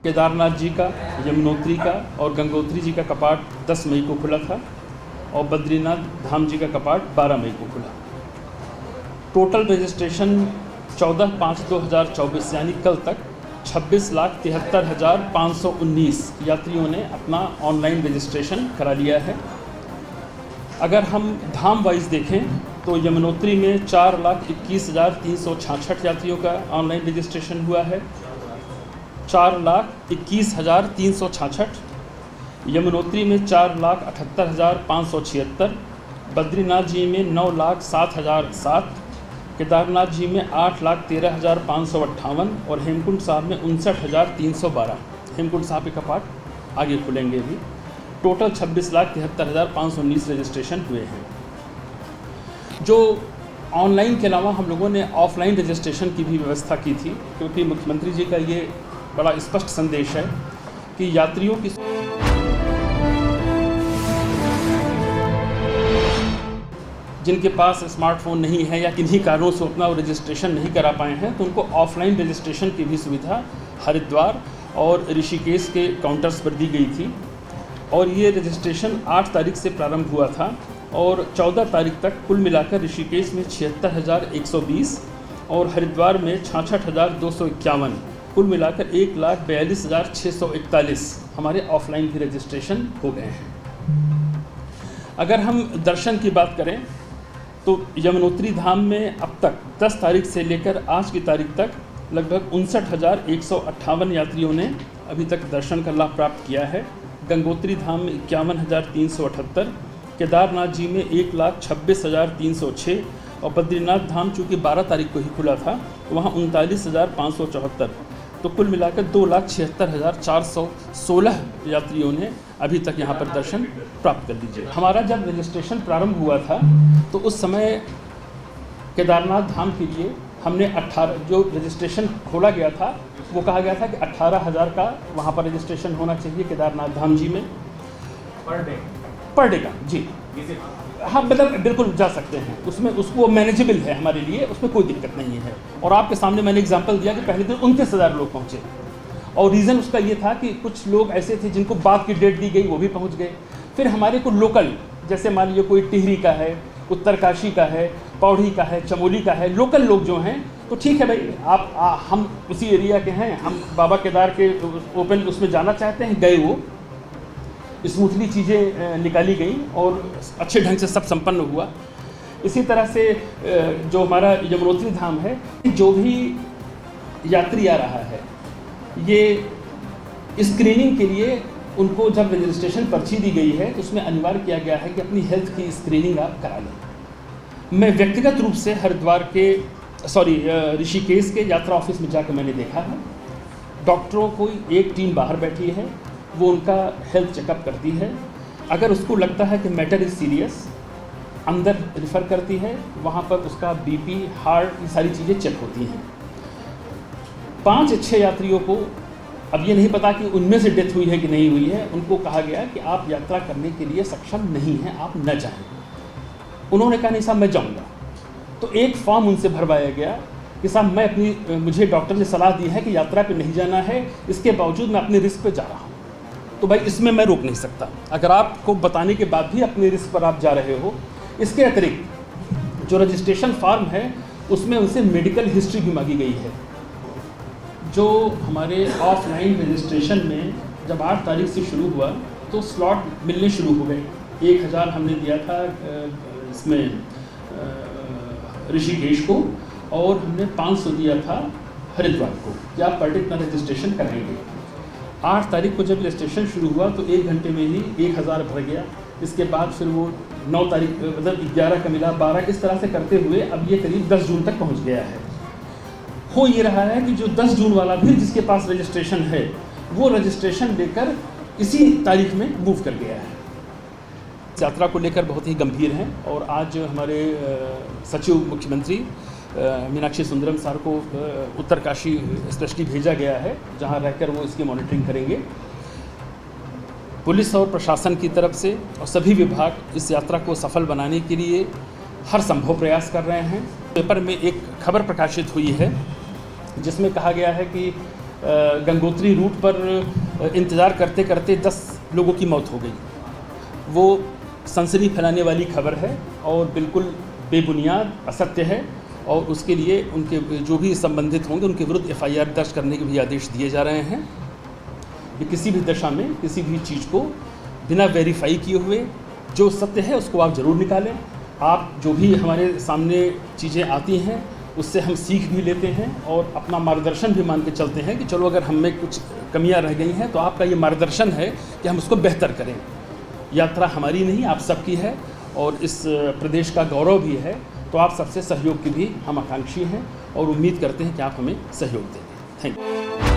केदारनाथ जी का, यमुनोत्री का और गंगोत्री जी का कपाट 10 मई को खुला था और बद्रीनाथ धाम जी का कपाट 12 मई को खुला। टोटल रजिस्ट्रेशन 14/5/2024 यानी कल तक 26,73,519 यात्रियों ने अपना ऑनलाइन रजिस्ट्रेशन करा लिया है। अगर हम धाम वाइज देखें तो यमुनोत्री में 4,21,366 यात्रियों का ऑनलाइन रजिस्ट्रेशन हुआ है, 4,21,366। यमुनोत्री में 4,78,576, बद्रीनाथ जी में 9,07,007, केदारनाथ जी में 8,13,558 और हेमकुंड साहब में 59,312। हेमकुंड साहब के कपाट आगे खुलेंगे भी। टोटल 26,73,519 रजिस्ट्रेशन हुए हैं। जो ऑनलाइन के अलावा हम लोगों ने ऑफलाइन रजिस्ट्रेशन की भी व्यवस्था की थी, क्योंकि मुख्यमंत्री जी का ये बड़ा स्पष्ट संदेश है कि यात्रियों की जिनके पास स्मार्टफोन नहीं है या किन्हीं कारणों से अपना रजिस्ट्रेशन नहीं करा पाए हैं, तो उनको ऑफलाइन रजिस्ट्रेशन की भी सुविधा हरिद्वार और ऋषिकेश के काउंटर्स पर दी गई थी। और ये रजिस्ट्रेशन 8 तारीख से प्रारंभ हुआ था और 14 तारीख तक कुल मिलाकर ऋषिकेश में 76,120 और हरिद्वार में 66,251, कुल मिलाकर 1,42,641 हमारे ऑफलाइन भी रजिस्ट्रेशन हो गए हैं। अगर हम दर्शन की बात करें तो यमुनोत्री धाम में अब तक 10 तारीख से लेकर आज की तारीख तक लगभग 59,158 यात्रियों ने अभी तक दर्शन का लाभ प्राप्त किया है। गंगोत्री धाम में 51,378, केदारनाथ जी में 1,26,306 और बद्रीनाथ धाम चूँकि 12 तारीख को ही खुला था तो वहाँ 39,574, तो कुल मिलाकर 2,76,416 यात्रियों ने अभी तक यहाँ पर दर्शन प्राप्त कर लीजिए। हमारा जब रजिस्ट्रेशन प्रारंभ हुआ था तो उस समय केदारनाथ धाम के लिए हमने 18 जो रजिस्ट्रेशन खोला गया था वो कहा गया था कि 18,000 का वहाँ पर रजिस्ट्रेशन होना चाहिए केदारनाथ धाम जी में पर डे का। जी हाँ, मतलब बिल्कुल जा सकते हैं उसमें, उसको मैनेजेबल है हमारे लिए, उसमें कोई दिक्कत नहीं है। और आपके सामने मैंने एग्जांपल दिया कि पहले दिन 29,000 लोग पहुँचे और रीज़न उसका ये था कि कुछ लोग ऐसे थे जिनको बाद की डेट दी गई, वो भी पहुँच गए। फिर हमारे को लोकल, जैसे मान लीजिए कोई टिहरी का है, उत्तरकाशी का है, पौड़ी का है, चमोली का है, लोकल लोग जो हैं तो ठीक है भाई, हम उसी एरिया के हैं, हम बाबा केदार के ओपन उसमें जाना चाहते हैं, गए, वो स्मूथली चीज़ें निकाली गई और अच्छे ढंग से सब संपन्न हुआ। इसी तरह से जो हमारा यमुनोत्री धाम है, जो भी यात्री आ रहा है ये स्क्रीनिंग के लिए उनको जब रजिस्ट्रेशन पर्ची दी गई है तो उसमें अनिवार्य किया गया है कि अपनी हेल्थ की स्क्रीनिंग आप करा लें। मैं व्यक्तिगत रूप से हरिद्वार के ऋषिकेश के यात्रा ऑफिस में जाकर मैंने देखा है, डॉक्टरों को एक टीम बाहर बैठी है, वो उनका हेल्थ चेकअप करती है। अगर उसको लगता है कि मैटर इज़ सीरियस, अंदर रिफ़र करती है, वहाँ पर उसका बीपी, हार्ट, ये सारी चीज़ें चेक होती हैं। 5 अच्छे यात्रियों को अब ये नहीं पता कि उनमें से डेथ हुई है कि नहीं हुई है, उनको कहा गया कि आप यात्रा करने के लिए सक्षम नहीं हैं, आप न जाएं। उन्होंने कहा नहीं साहब मैं जाऊँगा। तो एक फॉर्म उनसे भरवाया गया कि साहब मुझे डॉक्टर ने सलाह दी है कि यात्रा पे नहीं जाना है, इसके बावजूद मैं अपने रिस्क पे जा रहा हूँ। तो भाई इसमें मैं रोक नहीं सकता। अगर आपको बताने के बाद भी अपने रिस्क पर आप जा रहे हो, इसके अतिरिक्त जो रजिस्ट्रेशन फॉर्म है उसमें उनसे मेडिकल हिस्ट्री भी मांगी गई है। जो हमारे ऑफलाइन रजिस्ट्रेशन में जब 8 तारीख से शुरू हुआ तो स्लॉट मिलने शुरू हो गए। 1,000 हमने दिया था इसमें ऋषिकेश को और हमने 500 दिया था हरिद्वार को कि आप पर डे इतना रजिस्ट्रेशन करेंगे। 8 तारीख को जब रजिस्ट्रेशन शुरू हुआ तो 1 घंटे में ही 1,000 भर गया। इसके बाद फिर वो 9 तारीख मतलब 11 का मिला, 12, इस तरह से करते हुए अब ये करीब 10 जून तक पहुंच गया है। हो ये रहा है कि जो 10 जून वाला भी जिसके पास रजिस्ट्रेशन है वो रजिस्ट्रेशन लेकर इसी तारीख में मूव कर गया है। यात्रा को लेकर बहुत ही गंभीर हैं और आज हमारे सचिव मुख्यमंत्री मीनाक्षी सुंदरम सर को उत्तरकाशी स्पेशली भेजा गया है, जहां रहकर वो इसकी मॉनिटरिंग करेंगे। पुलिस और प्रशासन की तरफ से और सभी विभाग इस यात्रा को सफल बनाने के लिए हर संभव प्रयास कर रहे हैं। पेपर में एक खबर प्रकाशित हुई है जिसमें कहा गया है कि गंगोत्री रूट पर इंतज़ार करते करते 10 लोगों की मौत हो गई। वो सनसनी फैलाने वाली खबर है और बिल्कुल बेबुनियाद, असत्य है, और उसके लिए उनके जो भी संबंधित होंगे उनके विरुद्ध FIR दर्ज करने के भी आदेश दिए जा रहे हैं। कि किसी भी दशा में किसी भी चीज़ को बिना वेरीफाई किए हुए जो सत्य है उसको आप ज़रूर निकालें। आप जो भी हमारे सामने चीज़ें आती हैं उससे हम सीख भी लेते हैं और अपना मार्गदर्शन भी मान के चलते हैं कि चलो अगर हम में कुछ कमियां रह गई हैं तो आपका ये मार्गदर्शन है कि हम उसको बेहतर करें। यात्रा हमारी नहीं, आप सबकी है और इस प्रदेश का गौरव भी है, तो आप सबसे सहयोग की भी हम आकांक्षी हैं और उम्मीद करते हैं कि आप हमें सहयोग देंगे। Thank you.